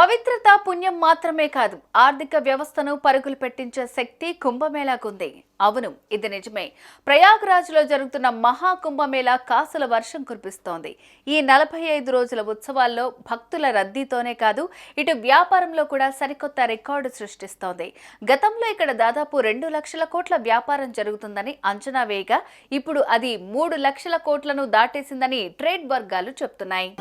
పవిత్రత పుణ్యం మాత్రమే కాదు, ఆర్థిక వ్యవస్థను పరుగులు పెట్టించే శక్తి కుంభమేళాకుంది. అవును, ఇది నిజమే. ప్రయాగ్రాజ్లో జరుగుతున్న మహా కుంభమేళా కాసుల వర్షం కురిపిస్తోంది. ఈ 45 రోజుల ఉత్సవాల్లో భక్తుల రద్దీతోనే కాదు, ఇటు వ్యాపారంలో కూడా సరికొత్త రికార్డు సృష్టిస్తోంది. గతంలో ఇక్కడ దాదాపు 2 లక్షల కోట్ల వ్యాపారం జరుగుతుందని అంచనా వేయగా ఇప్పుడు అది 3 లక్షల కోట్లను దాటేసిందని ట్రేడ్ వర్గాలు చెప్తున్నాయి.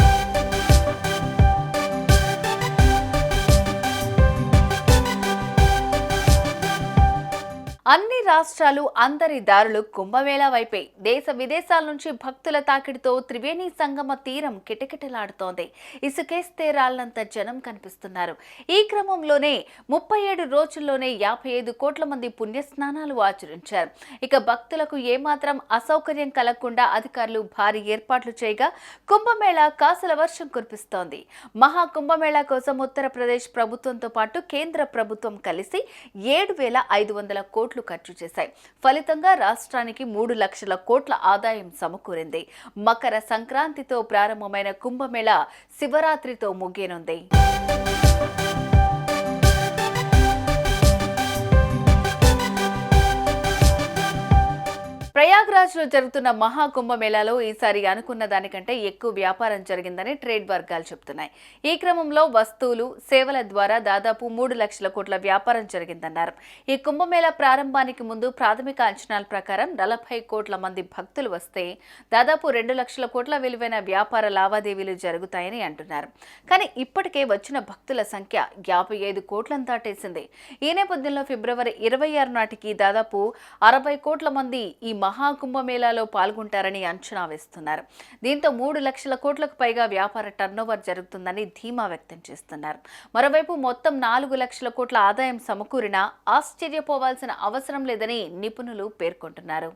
అన్ని రాష్ట్రాలు, అందరి దారులు కుంభమేళా వైపే. దేశ విదేశాల నుంచి భక్తుల తాకిడితో త్రివేణి సంగమ తీరం కిటకిటలాడుతోంది. ఇసుకేస్తే రాళ్లంత జనం కనిపిస్తున్నారు. ఈ క్రమంలోనే 37 రోజుల్లోనే 55 కోట్ల మంది పుణ్యస్నానాలు ఆచరించారు. ఇక భక్తులకు ఏమాత్రం అసౌకర్యం కలగకుండా అధికారులు భారీ ఏర్పాట్లు చేయగా కుంభమేళా కాసుల వర్షం కురిపిస్తోంది. మహా కుంభమేళా కోసం ఉత్తరప్రదేశ్ ప్రభుత్వంతో పాటు కేంద్ర ప్రభుత్వం కలిసి 7,500 కోట్లు ఖర్చు చేశాయి. ఫలితంగా రాష్ట్రానికి 3 లక్షల కోట్ల ఆదాయం సమకూరింది. మకర సంక్రాంతితో ప్రారంభమైన కుంభమేళా శివరాత్రితో ముగియనుంది. ప్రయాగ్రాజ్లో జరుగుతున్న మహా కుంభమేళాలో ఈసారి అనుకున్న దానికంటే ఎక్కువ వ్యాపారం జరిగిందని ట్రేడ్ వర్గాలు చెబుతున్నాయి. ఈ క్రమంలో వస్తువులు, సేవల ద్వారా దాదాపు 3 లక్షల కోట్ల వ్యాపారం జరిగిందన్నారు. ఈ కుంభమేళా ప్రారంభానికి ముందు ప్రాథమిక అంచనాల ప్రకారం 40 కోట్ల మంది భక్తులు వస్తే దాదాపు 2 లక్షల కోట్ల విలువైన వ్యాపార లావాదేవీలు జరుగుతాయని అంటున్నారు. కానీ ఇప్పటికే వచ్చిన భక్తుల సంఖ్య 55 కోట్లను దాటేసింది. ఈ నేపథ్యంలో ఫిబ్రవరి 26 నాటికి దాదాపు 60 కోట్ల మంది ఈ మహా కుంభమేళాలో పాల్గొంటారని అంచనా వేస్తున్నారు. దీంతో 3 లక్షల కోట్లకు పైగా వ్యాపార టర్నోవర్ జరుగుతుందని ధీమా వ్యక్తం చేస్తున్నారు. మరోవైపు మొత్తం 4 లక్షల కోట్ల ఆదాయం సమకూరినా ఆశ్చర్యపోవాల్సిన అవసరం లేదని నిపుణులు పేర్కొంటున్నారు.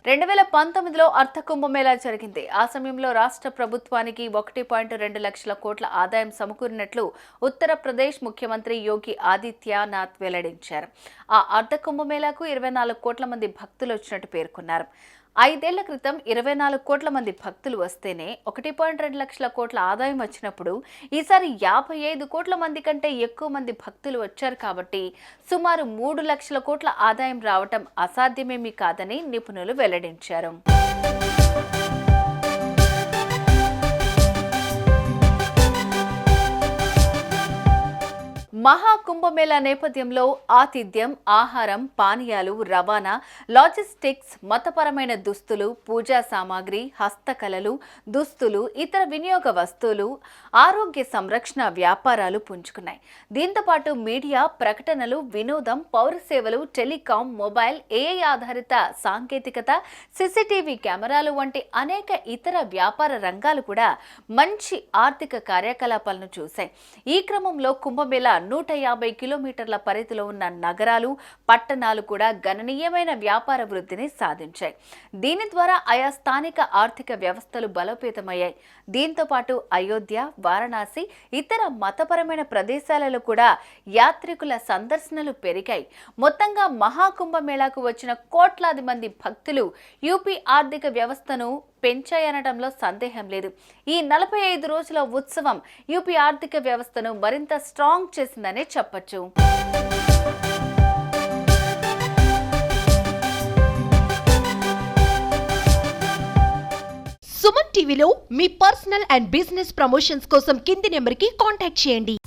2019లో అర్ధ కుంభమేళా జరిగింది. ఆ సమయంలో రాష్ట్ర ప్రభుత్వానికి 1.2 లక్షల కోట్ల ఆదాయం సమకూరినట్లు ఉత్తరప్రదేశ్ ముఖ్యమంత్రి యోగి ఆదిత్యనాథ్ వెల్లడించారు. ఆ అర్ధ కుంభమేళాకు 24 కోట్ల మంది భక్తులు వచ్చినట్టు పేర్కొన్నారు. 5 ఏళ్ల క్రితం 24 కోట్ల మంది భక్తులు వస్తేనే 1.2 లక్షల కోట్ల ఆదాయం వచ్చినప్పుడు ఈసారి 55 కోట్ల మంది కంటే ఎక్కువ మంది భక్తులు వచ్చారు. కాబట్టి సుమారు 3 లక్షల కోట్ల ఆదాయం రావటం అసాధ్యమేమీ కాదని నిపుణులు వెల్లడించారు. మహా కుంభమేళా నేపథ్యంలో ఆతిథ్యం, ఆహారం, పానీయాలు, రవాణా, లాజిస్టిక్స్, మతపరమైన దుస్తులు, పూజా సామాగ్రి, హస్తకళలు, దుస్తులు, ఇతర వినియోగ వస్తువులు, ఆరోగ్య సంరక్షణ వ్యాపారాలు పుంజుకున్నాయి. దీంతోపాటు మీడియా, ప్రకటనలు, వినోదం, పౌర సేవలు, టెలికాం, మొబైల్, ఏఐ ఆధారిత సాంకేతికత, సీసీటీవీ కెమెరాలు వంటి అనేక ఇతర వ్యాపార రంగాలు కూడా మంచి ఆర్థిక కార్యకలాపాలను చూశాయి. ఈ క్రమంలో కుంభమేళా 150 కిలోమీటర్ల పరిధిలో ఉన్న నగరాలు, పట్టణాలు కూడా గణనీయమైన వ్యాపార వృద్ధిని సాధించాయి. దీని ద్వారా ఆయా స్థానిక ఆర్థిక వ్యవస్థలు బలోపేతమయ్యాయి. దీంతో పాటు అయోధ్య, వారణాసి, ఇతర మతపరమైన ప్రదేశాలలో కూడా యాత్రికుల సందర్శనలు పెరిగాయి. మొత్తంగా మహాకుంభమేళాకు వచ్చిన కోట్లాది మంది భక్తులు యూపీ ఆర్థిక వ్యవస్థను పెంచాయనడంలో సందేహం లేదు. ఈ 45 రోజుల ఉత్సవం యూపీ ఆర్థిక వ్యవస్థను మరింత స్ట్రాంగ్ చేసిందనే చెప్పొచ్చు. సుమన్ టీవీలో మీ పర్సనల్ అండ్ బిజినెస్ ప్రమోషన్స్ కోసం కింది నెంబర్కి కాంటాక్ట్ చేయండి.